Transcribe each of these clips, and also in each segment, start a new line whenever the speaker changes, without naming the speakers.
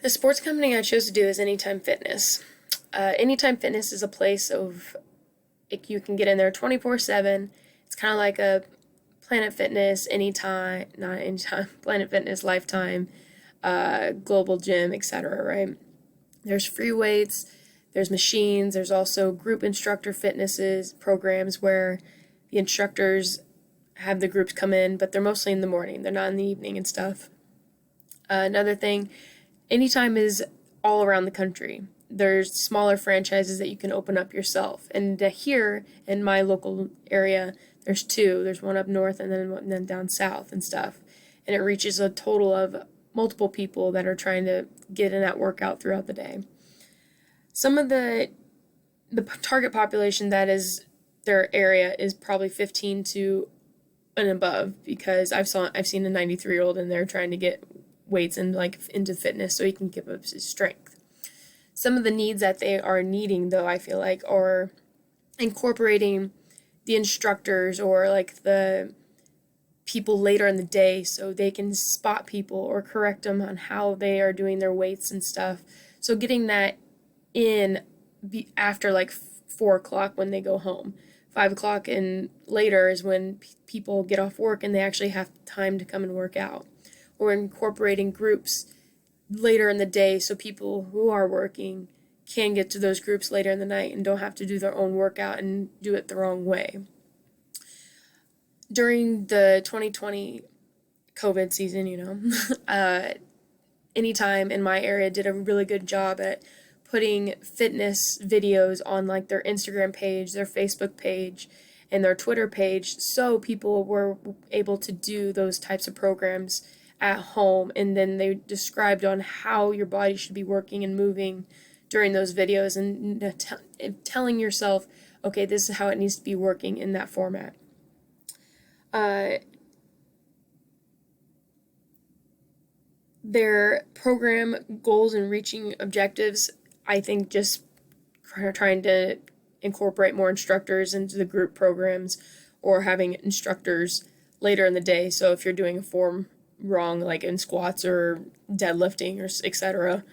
The sports company I chose to do is Anytime Fitness. Anytime Fitness is a place of you can get in there 24/7. It's kind of like a Planet Fitness, Anytime, not Anytime, Planet Fitness, Lifetime, Global Gym, etc. Right? There's free weights, there's machines, there's also group instructor fitnesses programs where the instructors have the groups come in, but they're mostly in the morning. They're not in the evening and stuff. Another thing, Anytime is all around the country. There's smaller franchises that you can open up yourself. And here in my local area, there's two. There's one up north and then down south and stuff. And it reaches a total of multiple people that are trying to get in that workout throughout the day. Some of the target population that is their area is probably 15 to and above, because I've seen a 93-year-old in there trying to get weights and like into fitness so he can keep up his strength. Some of the needs that they are needing, though, I feel like, are incorporating the instructors or like the people later in the day so they can spot people or correct them on how they are doing their weights and stuff. So getting that in after like 4 o'clock when they go home. 5 o'clock and later is when people get off work and they actually have time to come and work out. Or incorporating groups later in the day so people who are working can get to those groups later in the night and don't have to do their own workout and do it the wrong way. During the 2020 COVID season, Anytime in my area did a really good job at putting fitness videos on like their Instagram page, their Facebook page, and their Twitter page, so people were able to do those types of programs at home, and then they described on how your body should be working and moving during those videos, and telling yourself, okay, this is how it needs to be working in that format. Their program goals and reaching objectives, I think, just trying to incorporate more instructors into the group programs, or having instructors later in the day. So if you're doing a form wrong, like in squats or deadlifting or etc.,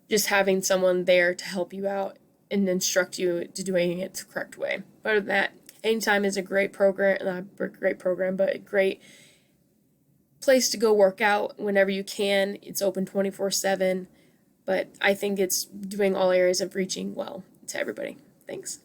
just having someone there to help you out and instruct you to doing it the correct way. But other than that, Anytime is a great program, not a great program, but a great place to go work out whenever you can. It's open 24/7, but I think it's doing all areas of reaching well to everybody. Thanks.